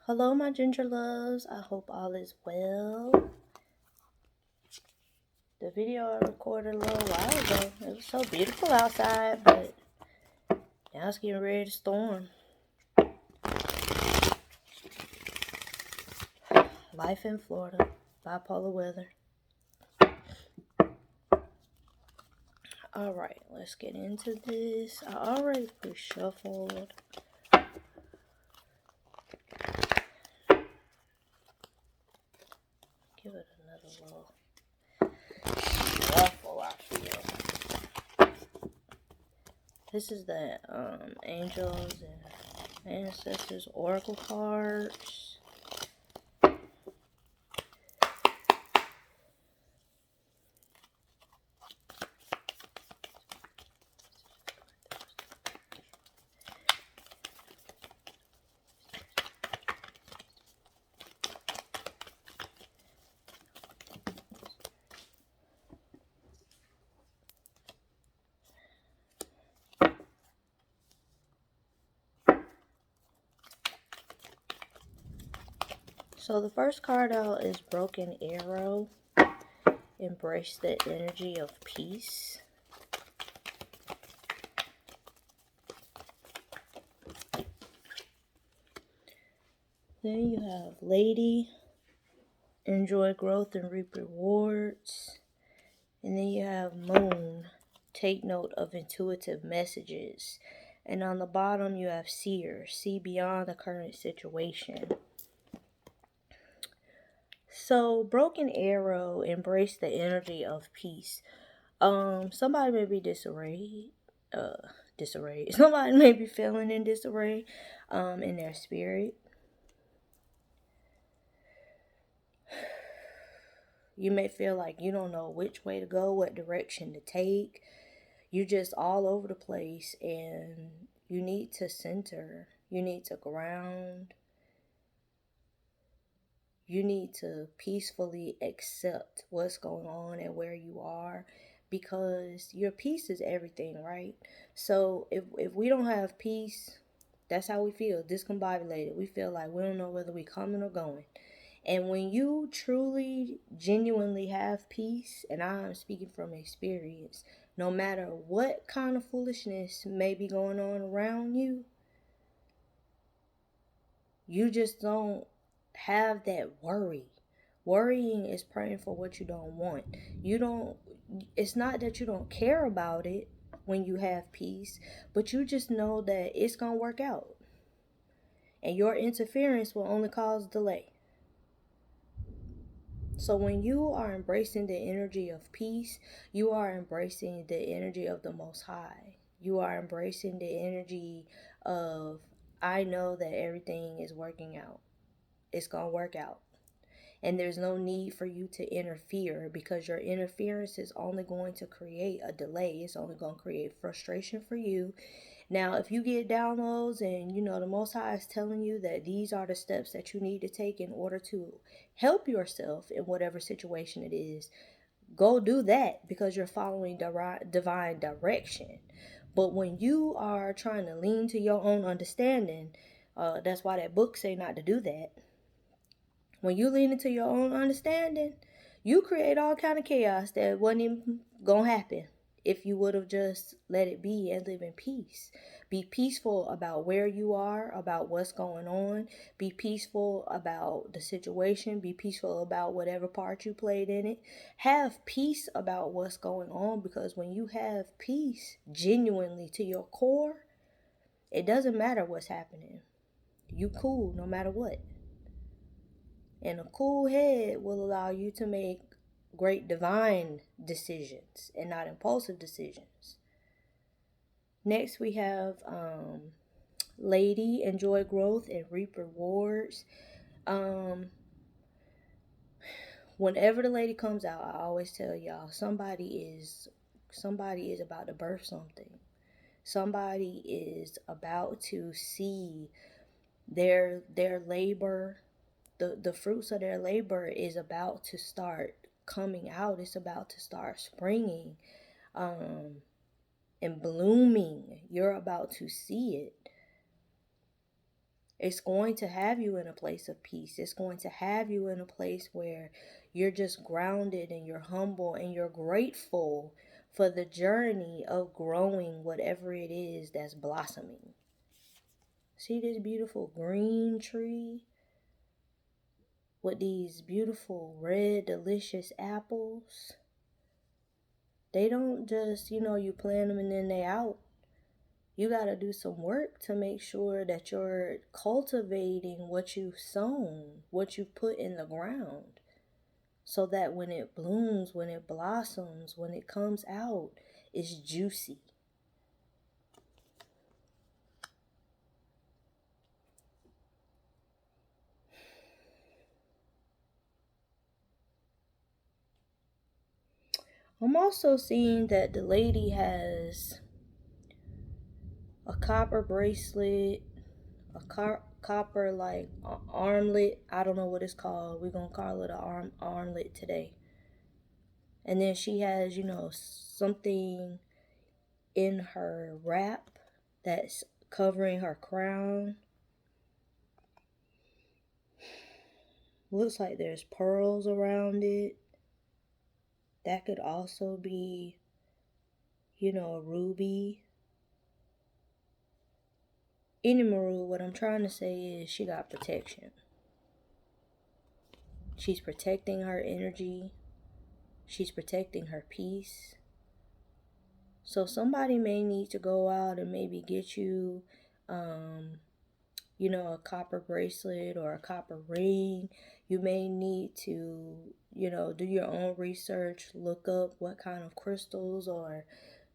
Hello, my ginger loves. I hope all is well. The video I recorded a little while ago, it was so beautiful outside, but now it's getting ready to storm. Life in Florida, bipolar weather. Alright, let's get into this. I already pre-shuffled. Give it another little shuffle, I feel. This is the Angels and Ancestors Oracle cards. So the first card out is Broken Arrow. Embrace the energy of peace. Then you have Lady. Enjoy growth and reap rewards. And then you have Moon. Take note of intuitive messages. And on the bottom you have Seer. See beyond the current situation. So, Broken Arrow, embrace the energy of peace. Somebody may be disarrayed. Somebody may be feeling in disarray, in their spirit. You may feel like you don't know which way to go, what direction to take. You're just all over the place, and you need to center. You need to ground. You need to peacefully accept what's going on and where you are, because your peace is everything, right? So if we don't have peace, that's how we feel, discombobulated. We feel like we don't know whether we're coming or going. And when you truly, genuinely have peace, and I'm speaking from experience, no matter what kind of foolishness may be going on around you, you just don't have that worry. Worrying is praying for what you don't want. It's not that you don't care about it when you have peace, but you just know that it's going to work out. And your interference will only cause delay. So when you are embracing the energy of peace, you are embracing the energy of the Most High. You are embracing the energy of, I know that everything is working out. It's going to work out. And there's no need for you to interfere, because your interference is only going to create a delay. It's only going to create frustration for you. Now, if you get downloads and the Most High is telling you that these are the steps that you need to take in order to help yourself in whatever situation it is, go do that, because you're following divine direction. But when you are trying to lean to your own understanding, that's why that book say not to do that. When you lean into your own understanding, you create all kind of chaos that wasn't even gonna happen if you would have just let it be and live in peace. Be peaceful about where you are, about what's going on. Be peaceful about the situation. Be peaceful about whatever part you played in it. Have peace about what's going on, because when you have peace genuinely to your core, it doesn't matter what's happening. You cool no matter what. And a cool head will allow you to make great divine decisions and not impulsive decisions. Next, we have Lady, enjoy growth and reap rewards. Whenever the lady comes out, I always tell y'all, somebody is about to birth something. Somebody is about to see their labor. The fruits of their labor is about to start coming out. It's about to start springing and blooming. You're about to see it. It's going to have you in a place of peace. It's going to have you in a place where you're just grounded and you're humble and you're grateful for the journey of growing whatever it is that's blossoming. See this beautiful green tree with these beautiful red delicious apples? They don't just, you plant them and then they out. You got to do some work to make sure that you're cultivating what you've sown, what you've put in the ground, so that when it blooms, when it blossoms, when it comes out, it's juicy. I'm also seeing that the lady has a copper bracelet, a copper like armlet. I don't know what it's called. We're gonna call it an armlet today. And then she has, something in her wrap that's covering her crown. Looks like there's pearls around it. That could also be, a ruby. Anyway, what I'm trying to say is she got protection. She's protecting her energy. She's protecting her peace. So somebody may need to go out and maybe get you, a copper bracelet or a copper ring. You may need to, do your own research, look up what kind of crystals or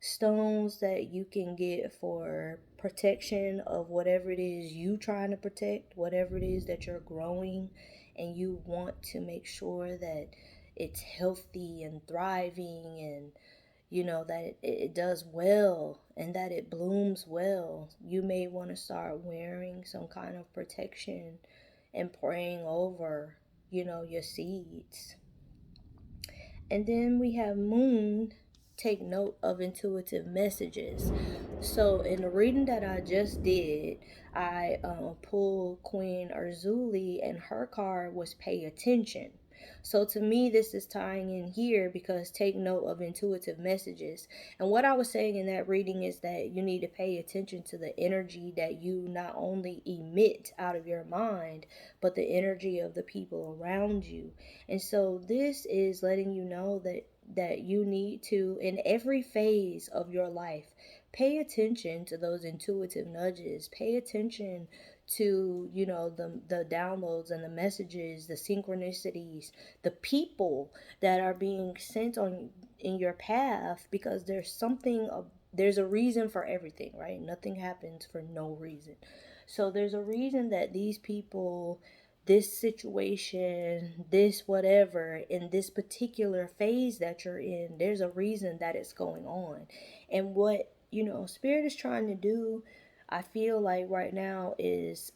stones that you can get for protection of whatever it is you trying to protect, whatever it is that you're growing, and you want to make sure that it's healthy and thriving, and that it does well and that it blooms well. You may want to start wearing some kind of protection and praying over, your seeds. And then we have Moon, take note of intuitive messages. So in the reading that I just did, I pulled Queen Urzuli, and her card was pay attention. So to me, this is tying in here because take note of intuitive messages. And what I was saying in that reading is that you need to pay attention to the energy that you not only emit out of your mind, but the energy of the people around you. And so this is letting you know that you need to, in every phase of your life, pay attention to those intuitive nudges. Pay attention to, the downloads and the messages, the synchronicities, the people that are being sent on in your path, because there's a reason for everything, right? Nothing happens for no reason. So there's a reason that these people, this situation, this whatever, in this particular phase that you're in, there's a reason that it's going on. And what, Spirit is trying to do, I feel like right now, is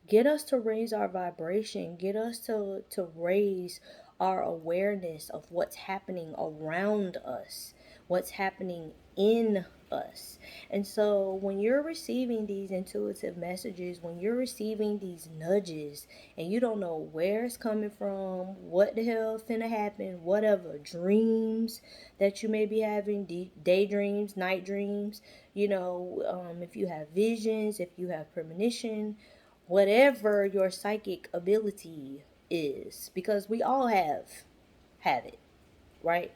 get us to raise our vibration, get us to raise our awareness of what's happening around us, what's happening in us. And so when you're receiving these intuitive messages, when you're receiving these nudges and you don't know where it's coming from, what the hell finna happen, whatever, dreams that you may be having, daydreams, night dreams, if you have visions, if you have premonition, whatever your psychic ability is, because we all have it, right?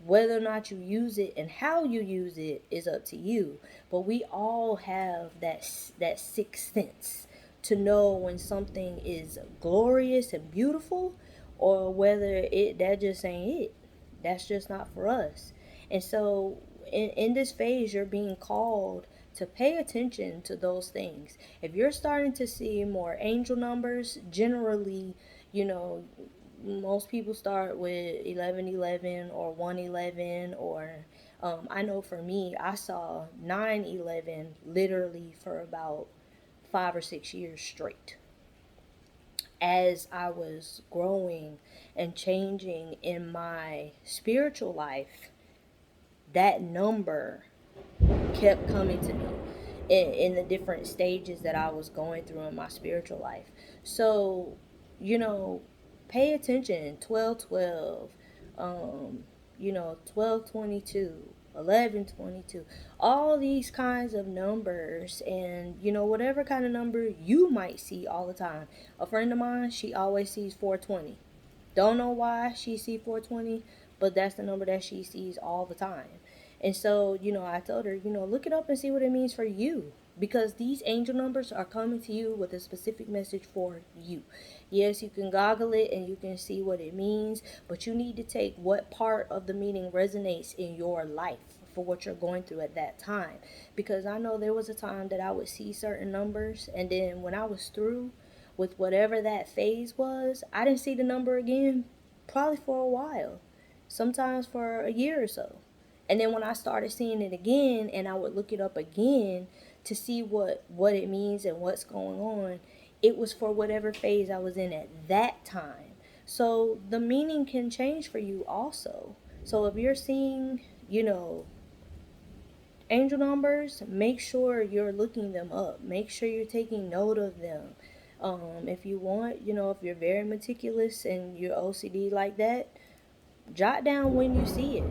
Whether or not you use it and how you use it is up to you. But we all have that sixth sense to know when something is glorious and beautiful, or whether that just ain't it. That's just not for us. And so in this phase, you're being called to pay attention to those things. If you're starting to see more angel numbers, generally, most people start with 1111 or 111, or I know for me, I saw 911 literally for about 5 or 6 years straight. As I was growing and changing in my spiritual life, that number kept coming to me. in the different stages that I was going through in my spiritual life. So, you know, pay attention. 1212, 1222, 1122, all these kinds of numbers, and whatever kind of number you might see all the time. A friend of mine, she always sees 420. Don't know why she sees 420, but that's the number that she sees all the time. And so, I told her, look it up and see what it means for you. Because these angel numbers are coming to you with a specific message for you. Yes, you can goggle it and you can see what it means, but you need to take what part of the meaning resonates in your life for what you're going through at that time. Because I know there was a time that I would see certain numbers, and then when I was through with whatever that phase was, I didn't see the number again probably for a while, sometimes for a year or so. And then when I started seeing it again, and I would look it up again to see what it means and what's going on, it was for whatever phase I was in at that time. So the meaning can change for you also. So if you're seeing, angel numbers, make sure you're looking them up. Make sure you're taking note of them. If you want, if you're very meticulous and you're OCD like that, jot down when you see it.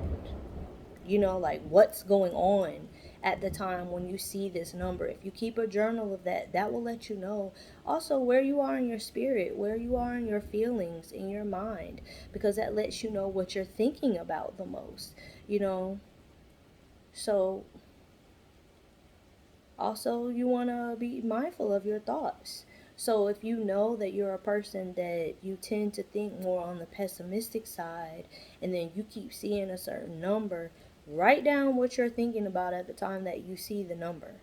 Like what's going on at the time when you see this number. If you keep a journal of that, that will let you know also where you are in your spirit, where you are in your feelings, in your mind, because that lets you know what you're thinking about the most, So also you want to be mindful of your thoughts. So if you know that you're a person that you tend to think more on the pessimistic side, and then you keep seeing a certain number, write down what you're thinking about at the time that you see the number.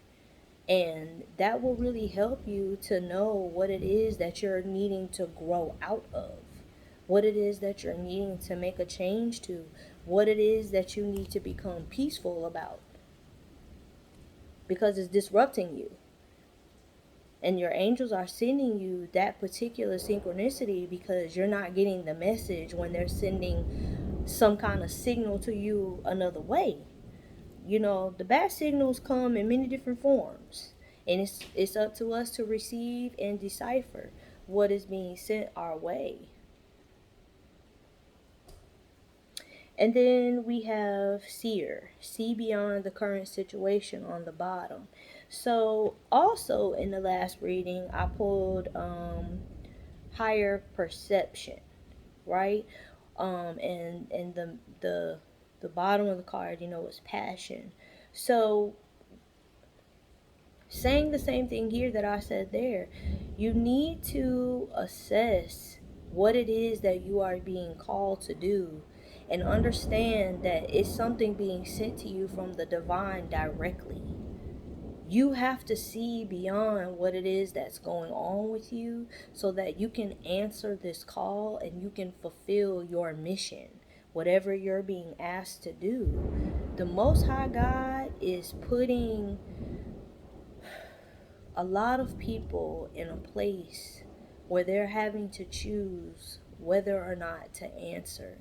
And that will really help you to know what it is that you're needing to grow out of, what it is that you're needing to make a change to, what it is that you need to become peaceful about, because it's disrupting you. And your angels are sending you that particular synchronicity because you're not getting the message when they're sending some kind of signal to you another way. The bad signals come in many different forms, and it's up to us to receive and decipher what is being sent our way. And then we have seer, see beyond the current situation on the bottom. So also in the last reading, I pulled higher perception, right? And the bottom of the card, is passion. So saying the same thing here that I said there, you need to assess what it is that you are being called to do, and understand that it's something being sent to you from the divine directly. You have to see beyond what it is that's going on with you so that you can answer this call and you can fulfill your mission, whatever you're being asked to do. The Most High God is putting a lot of people in a place where they're having to choose whether or not to answer.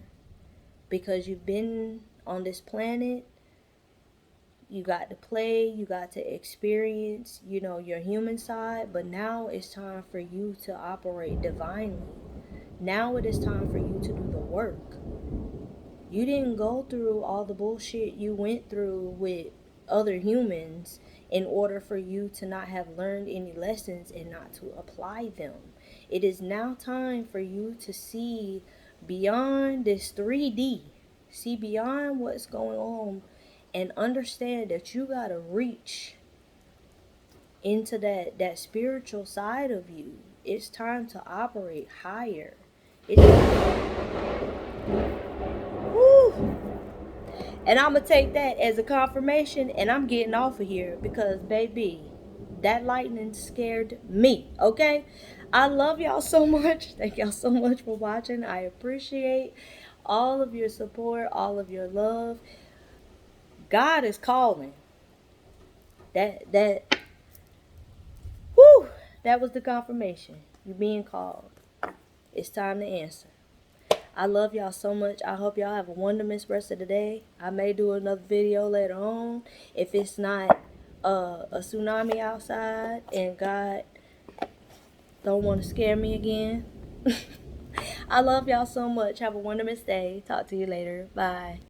Because you've been on this planet, you got to play, you got to experience, your human side, but now it's time for you to operate divinely. Now it is time for you to do the work. You didn't go through all the bullshit you went through with other humans in order for you to not have learned any lessons and not to apply them. It is now time for you to see beyond this 3D. See beyond what's going on and understand that you got to reach into that spiritual side of you. It's time to operate higher. It's woo. And I'm going to take that as a confirmation, and I'm getting off of here because, baby, that lightning scared me, okay? I love y'all so much. Thank y'all so much for watching. I appreciate all of your support, all of your love. God is calling. Whew, that was the confirmation. You're being called. It's time to answer. I love y'all so much. I hope y'all have a wonderful rest of the day. I may do another video later on. If it's not a tsunami outside, and God don't want to scare me again. I love y'all so much. Have a wonderful day. Talk to you later. Bye.